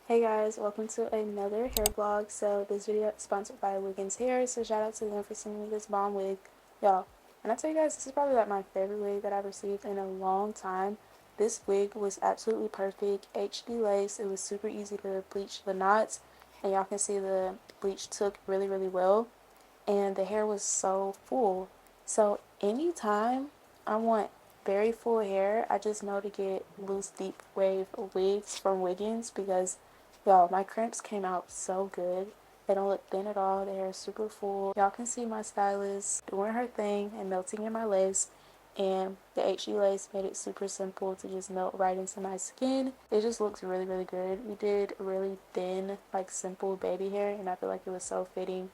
Hey guys, welcome to another hair vlog. So this video is sponsored by Wiggins hair, so shout out to them for sending me this bomb wig, y'all. And I tell you guys, this is probably like my favorite wig that I've received in a long time. This wig was absolutely perfect, HD lace. It was super easy to bleach the knots, and y'all can see the bleach took really well, and the hair was so full. So anytime I want very full hair, I just know to get loose deep wave wigs from Wiggins, because y'all, my crimps came out so good. They don't look thin at all. The hair is super full. Y'all can see my stylist doing her thing and melting in my lace, and the HD lace made it super simple to just melt right into my skin. It just looks really good. We did really thin, like simple baby hair, and I feel like it was so fitting.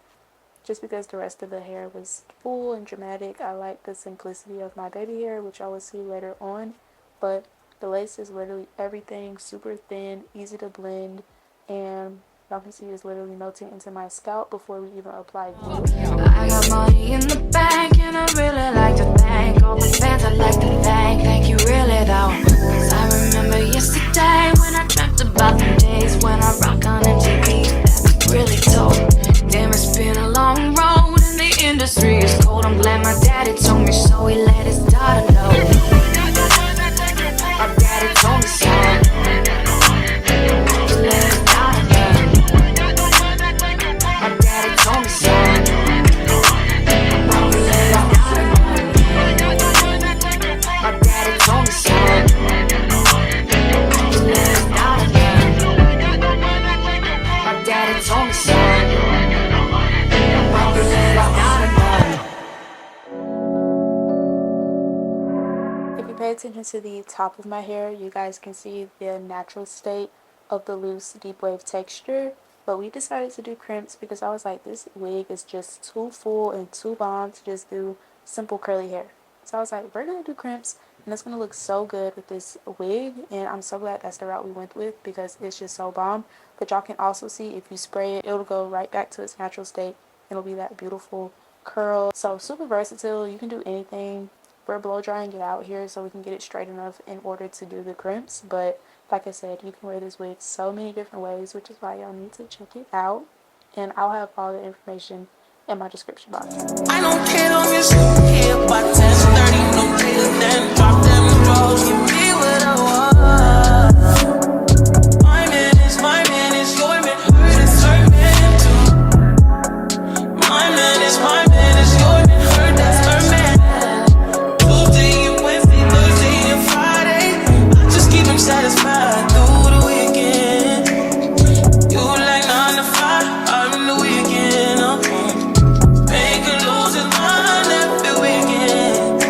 Just because the rest of the hair was full and dramatic, I like the simplicity of my baby hair, which I will see later on. But the lace is literally everything, super thin, easy to blend, and y'all can see it's literally melting into my scalp before we even apply glue. I got money in the bank, and I really like to thank all my fans. I like to thank you really though, 'cause I remember yesterday when I dreamt about the days when I rock on MTV. That's really dope. Damn, it's been a long road and the industry is cold. I'm glad my daddy told me so, he let his daughter know. My daddy told me so. He let his daughter know. My daddy told me so. My daddy told me so. He let his daughter know. My daddy told me so. If you pay attention to the top of my hair, you guys can see the natural state of the loose deep wave texture. But we decided to do crimps because I was like, this wig is just too full and too bomb to just do simple curly hair. So I was like, we're gonna do crimps, and it's gonna look so good with this wig, and I'm so glad that's the route we went with because it's just so bomb. But y'all can also see if you spray it, it'll go right back to its natural state. It'll be that beautiful curl. So super versatile. You can do anything. We're blow drying it out here so we can get it straight enough in order to do the crimps. But like I said, you can wear this wig so many different ways, which is why y'all need to check it out. And I'll have all the information in my description box. I don't care long as you here by 10:30, no later than drop them draws, give me what I want. My man is your man, hurt is her man too. My man is your man, hurt that's her man. Tuesday and Wednesday, Thursday and Friday, I just keep him satisfied through the weekend. You like 9 to 5, I'm the weekend. Make her lose his mind every weekend.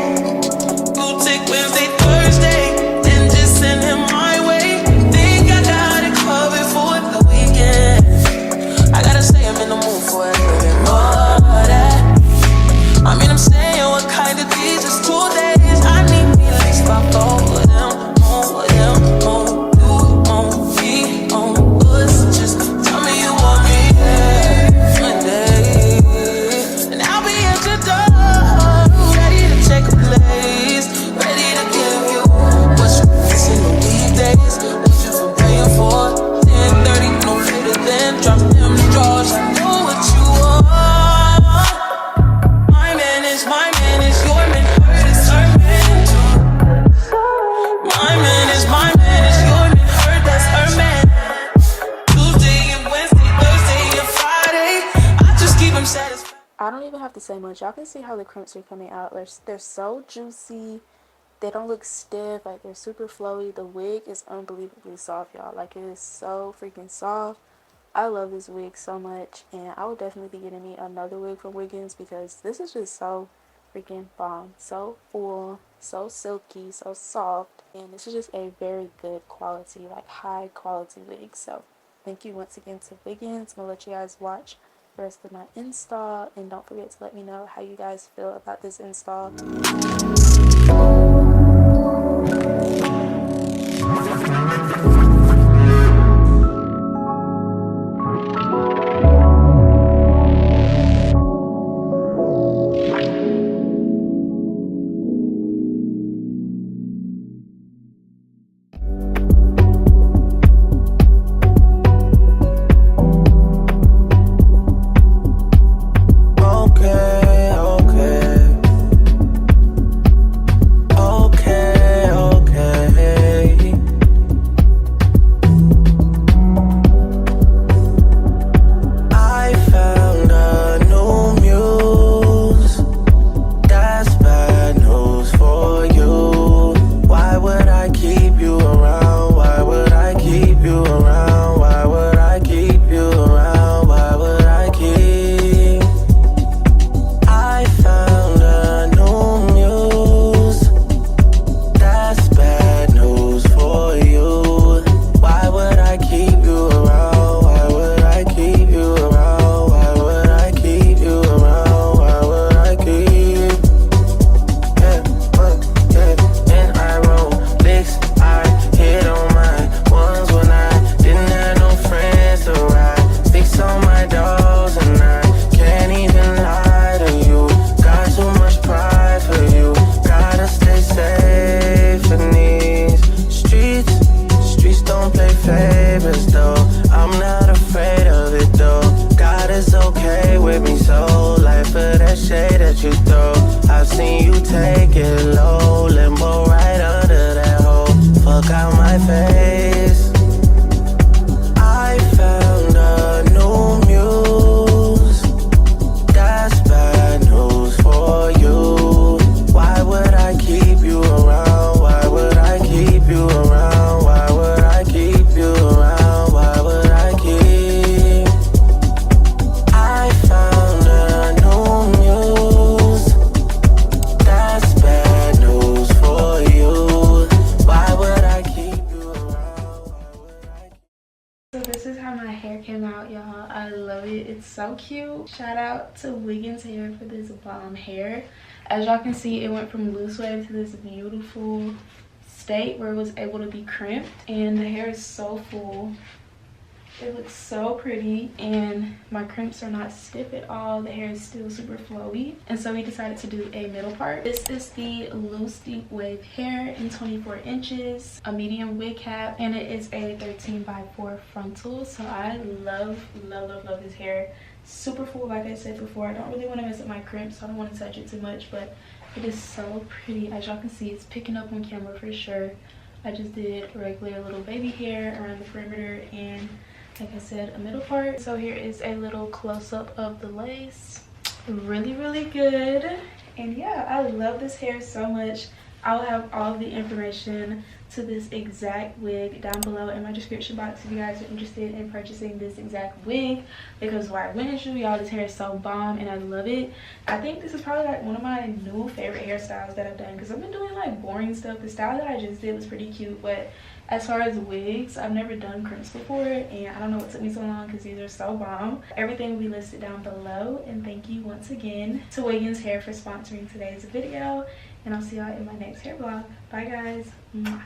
You take Wednesday, Thursday, then just send him my way. Think I got it covered for the weekend. I gotta say I'm in the mood for a little bit more of that. I mean, I'm saying what kind of these is 2 days. I need me at least about 4 of them, more of them, more you, more me, more us. Just tell me you want me Monday, and I'll be at your door, ready to take a place, ready to give you what you miss in the weekdays. What you been praying for? 10:30, no later than drop them drawers. I know what you want. My man is your man, hurt is her man too. My man is your man, hurt that's her man. Tuesday and Wednesday, Thursday and Friday, I just keep him satisfied. I don't even have to say much. Y'all can see how the crimps are coming out. They're so juicy. They don't look stiff. Like, they're super flowy. The wig is unbelievably soft, y'all. Like, it is so freaking soft. I love this wig so much, and I will definitely be getting me another wig from Wiggins because this is just so freaking bomb. So full, so silky, so soft, and this is just a very good quality, like high quality wig. So thank you once again to Wiggins. I'm gonna let you guys watch the rest of my install, and don't forget to let me know how you guys feel about this install. It's so cute. Shout out to Wiggins hair for this bomb hair. As y'all can see, it went from loose wave to this beautiful state where it was able to be crimped, and the hair is so full. It looks so pretty, and my crimps are not stiff at all. The hair is still super flowy, and so we decided to do a middle part. This is the loose deep wave hair in 24 inches, a medium wig cap, and it is a 13x4 frontal. So I love this hair. Super full, like I said before. I don't really want to mess up my crimps, so I don't want to touch it too much, but it is so pretty. As y'all can see, it's picking up on camera for sure. I just did regular little baby hair around the perimeter, and like I said, a middle part. So here is a little close-up of the lace. Really good. And yeah, I love this hair so much. I'll have all the information to this exact wig down below in my description box if you guys are interested in purchasing this exact wig, because why wouldn't you? Y'all, this hair is so bomb and I love it. I think this is probably like one of my new favorite hairstyles that I've done, because I've been doing like boring stuff. The style that I just did was pretty cute, but as far as wigs, I've never done crimps before, and I don't know what took me so long because these are so bomb. Everything will be listed down below, and thank you once again to Wiggins Hair for sponsoring today's video, and I'll see y'all in my next hair vlog. Bye guys. Mwah.